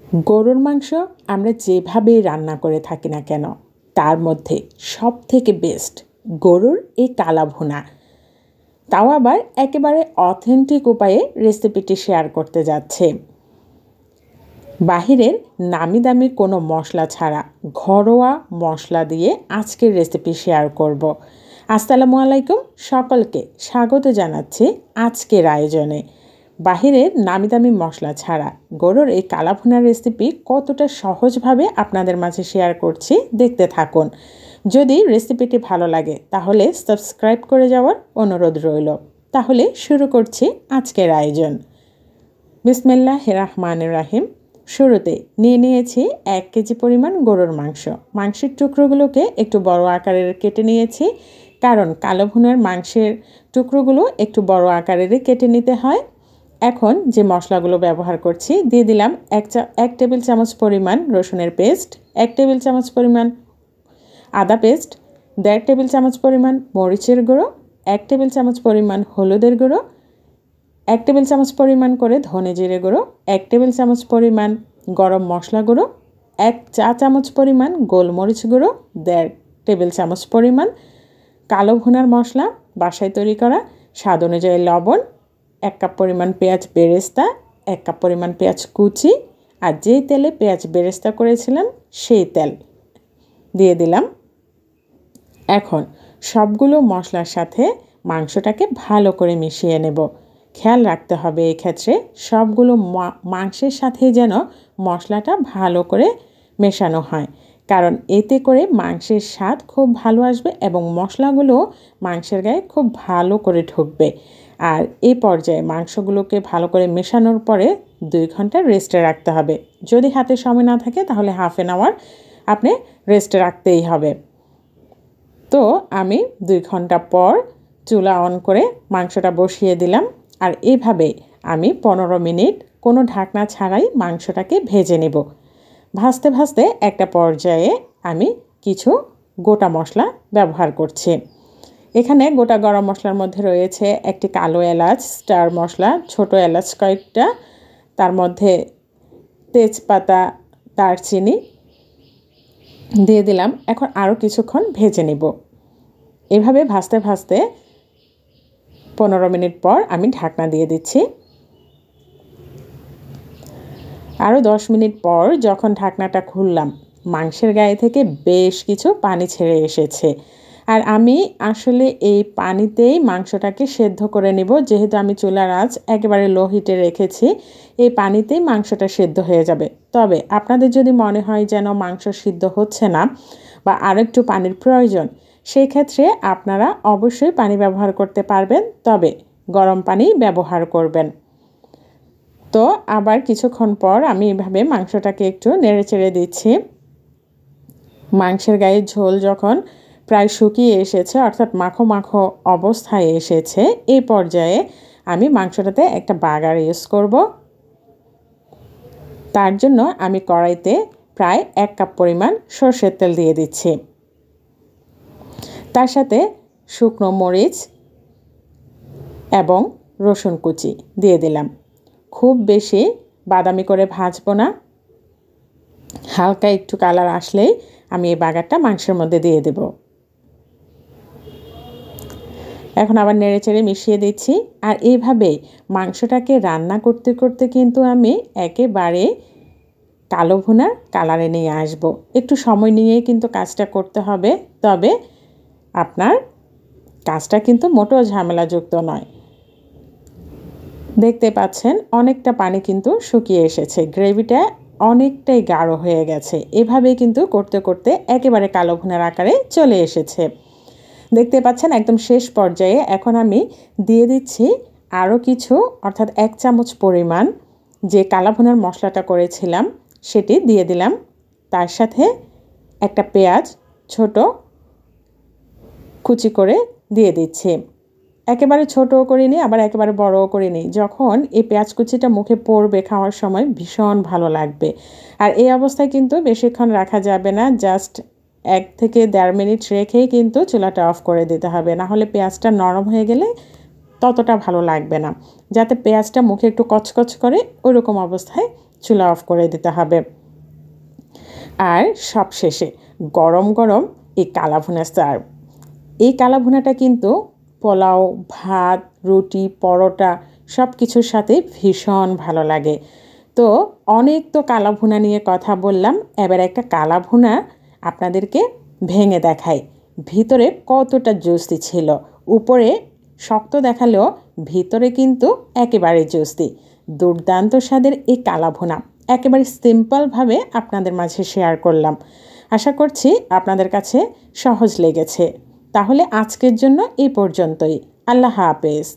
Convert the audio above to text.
গরুর মাংস আমরা যেভাবেই রান্না করে থাকি না কেন তার মধ্যে সবথেকে বেস্ট গরুর এই কালা ভুনা। তাও আবার একেবারে অথেন্টিক উপায়ে রেসিপিটি শেয়ার করতে যাচ্ছে। বাহিরের নামি দামি কোনো মশলা ছাড়া ঘরোয়া মশলা দিয়ে আজকের রেসিপি শেয়ার করব। আসসালামু আলাইকুম, সকলকে স্বাগত জানাচ্ছি আজকের আয়োজনে। বাহিরের নামি দামি মশলা ছাড়া গরুর এই কালা ভুনার রেসিপি কতটা সহজভাবে আপনাদের মাঝে শেয়ার করছি, দেখতে থাকুন। যদি রেসিপিটি ভালো লাগে তাহলে সাবস্ক্রাইব করে যাওয়ার অনুরোধ রইল। তাহলে শুরু করছি আজকের আয়োজন। বিসমিল্লাহির রহমানির রহিম। শুরুতে নিয়েছি 1 কেজি পরিমাণ গরুর মাংস। মাংসের টুকরোগুলোকে একটু বড় আকারের কেটে নিয়েছি, কারণ কালো ভুনার মাংসের টুকরোগুলো একটু বড় আকারের কেটে নিতে হয়। এখন যে মশলাগুলো ব্যবহার করছি, দিয়ে দিলাম 1 টেবিল চামচ পরিমাণ রসুনের পেস্ট, 1 টেবিল চামচ পরিমাণ আদা পেস্ট, 1.5 টেবিল চামচ পরিমাণ মরিচের গুঁড়ো, 1 টেবিল চামচ পরিমাণ হলুদের গুঁড়ো, 1 টেবিল চামচ পরিমাণ করে ধনে জিরে গুঁড়ো, 1 টেবিল চামচ পরিমাণ গরম মশলা গুঁড়ো, 1 চা চামচ পরিমাণ গোলমরিচ গুঁড়ো, 1.5 টেবিল চামচ পরিমাণ কালো ভুনার মশলা বাসায় তৈরি করা, স্বাদ অনুযায়ী লবণ, 1 কাপ পরিমাণ পেঁয়াজ বেরেস্তা, 1 কাপ পরিমাণ পেঁয়াজ কুচি, আর যেই তেলে পেঁয়াজ বেরেস্তা করেছিলাম সেই তেল দিয়ে দিলাম। এখন সবগুলো মশলার সাথে মাংসটাকে ভালো করে মিশিয়ে নেব। খেয়াল রাখতে হবে এই ক্ষেত্রে সবগুলো মাংসের সাথে যেন মশলাটা ভালো করে মেশানো হয়, কারণ এতে করে মাংসের স্বাদ খুব ভালো আসবে এবং মশলাগুলো মাংসের গায়ে খুব ভালো করে ঢুকবে। আর এই পর্যায়ে মাংসগুলোকে ভালো করে মেশানোর পরে 2 ঘন্টা রেস্টে রাখতে হবে। যদি হাতে সময় না থাকে তাহলে হাফ অ্যান আওয়ার আপনি রেস্টে রাখতেই হবে। তো আমি 2 ঘন্টা পর চুলা অন করে মাংসটা বসিয়ে দিলাম, আর এইভাবে আমি 15 মিনিট কোনো ঢাকনা ছাড়াই মাংসটাকে ভেজে নেব। ভাজতে ভাজতে একটা পর্যায়ে আমি কিছু গোটা মশলা ব্যবহার করছি। এখানে গোটা গরম মশলার মধ্যে রয়েছে একটি কালো এলাচ, স্টার মশলা, ছোট এলাচ কয়েকটা, তার মধ্যে তেজপাতা, দারচিনি দিয়ে দিলাম। এখন আরও কিছুক্ষণ ভেজে নেব। এভাবে ভাজতে ভাজতে 15 মিনিট পর আমি ঢাকনা দিয়ে দিচ্ছি। আরও 10 মিনিট পর যখন ঢাকনাটা খুললাম, মাংসের গায়ে থেকে বেশ কিছু পানি ছেড়ে এসেছে। আর আমি আসলে এই পানিতেই মাংসটাকে সেদ্ধ করে নেব, যেহেতু আমি চুলার আঁচ একেবারে লো হিটে রেখেছি। এই পানিতেই মাংসটা সেদ্ধ হয়ে যাবে। তবে আপনাদের যদি মনে হয় যেন মাংস সিদ্ধ হচ্ছে না বা আরেকটু পানির প্রয়োজন, সেই ক্ষেত্রে আপনারা অবশ্যই পানি ব্যবহার করতে পারবেন, তবে গরম পানি ব্যবহার করবেন। তো আবার কিছুক্ষণ পর আমি এভাবে মাংসটাকে একটু নেড়েচেড়ে দিচ্ছি। মাংসের গায়ে ঝোল যখন প্রায় শুকিয়ে এসেছে, অর্থাৎ মাখো মাখো অবস্থায় এসেছে, এই পর্যায়ে আমি মাংসটাতে একটা বাগার ইউজ করব। তার জন্য আমি কড়াইতে প্রায় 1 কাপ পরিমাণ সরষের তেল দিয়ে দিচ্ছি। তার সাথে শুকনো মরিচ এবং রসুন কুচি দিয়ে দিলাম। খুব বেশি বাদামি করে ভাজবো না, হালকা একটু কালার আসলেই আমি এই বাগারটা মাংসের মধ্যে দিয়ে দেব। এখন আবার নেড়েচেড়ে মিশিয়ে দিচ্ছি। আর এইভাবে মাংসটাকে রান্না করতে করতে কিন্তু আমি একেবারে কালো ভুনার কালারে নিয়ে আসব। একটু সময় নিয়েই কিন্তু কাজটা করতে হবে, তবে আপনার কাজটা কিন্তু মোটেও ঝামেলাযুক্ত নয়। দেখতে পাচ্ছেন অনেকটা পানি কিন্তু শুকিয়ে এসেছে, গ্রেভিটা অনেকটাই গাঢ় হয়ে গেছে। এভাবেই কিন্তু করতে করতে একেবারে কালো ভুনার আকারে চলে এসেছে। দেখতে পাচ্ছেন একদম শেষ পর্যায়ে এখন আমি দিয়ে দিচ্ছি আরও কিছু, অর্থাৎ 1 চামচ পরিমাণ যে কালা ভুনার মশলাটা করেছিলাম সেটি দিয়ে দিলাম। তার সাথে একটা পেঁয়াজ ছোট কুচি করে দিয়ে দিচ্ছি। একেবারে ছোটও করিনি, আবার একেবারে বড়ও করিনি। যখন এই পেঁয়াজ কুচিটা মুখে পড়বে খাওয়ার সময় ভীষণ ভালো লাগবে। আর এই অবস্থায় কিন্তু বেশিক্ষণ রাখা যাবে না, জাস্ট 1 থেকে 1.5 মিনিট রেখেই কিন্তু চুলাটা অফ করে দিতে হবে, না হলে পেঁয়াজটা নরম হয়ে গেলে ততটা ভালো লাগবে না। যাতে পেঁয়াজটা মুখে একটু কচকচ করে ওইরকম অবস্থায় চুলা অফ করে দিতে হবে। আর সবশেষে গরম গরম এই কালাভুনা সার্ভ। এই কালাভুনাটা কিন্তু পোলাও, ভাত, রুটি, পরোটা সব কিছুর সাথে ভীষণ ভালো লাগে। তো অনেক তো কালাভুনা নিয়ে কথা বললাম, এবার একটা কালাভুনা আপনাদেরকে ভেঙে দেখাই ভিতরে কতটা জুসি ছিল। উপরে শক্ত দেখালেও ভিতরে কিন্তু একেবারে জুসি। দুর্দান্ত স্বাদের এই কালাভুনা একেবারে সিম্পলভাবে আপনাদের মাঝে শেয়ার করলাম। আশা করছি আপনাদের কাছে সহজ লেগেছে। তাহলে আজকের জন্য এই পর্যন্তই। আল্লাহ হাফেজ।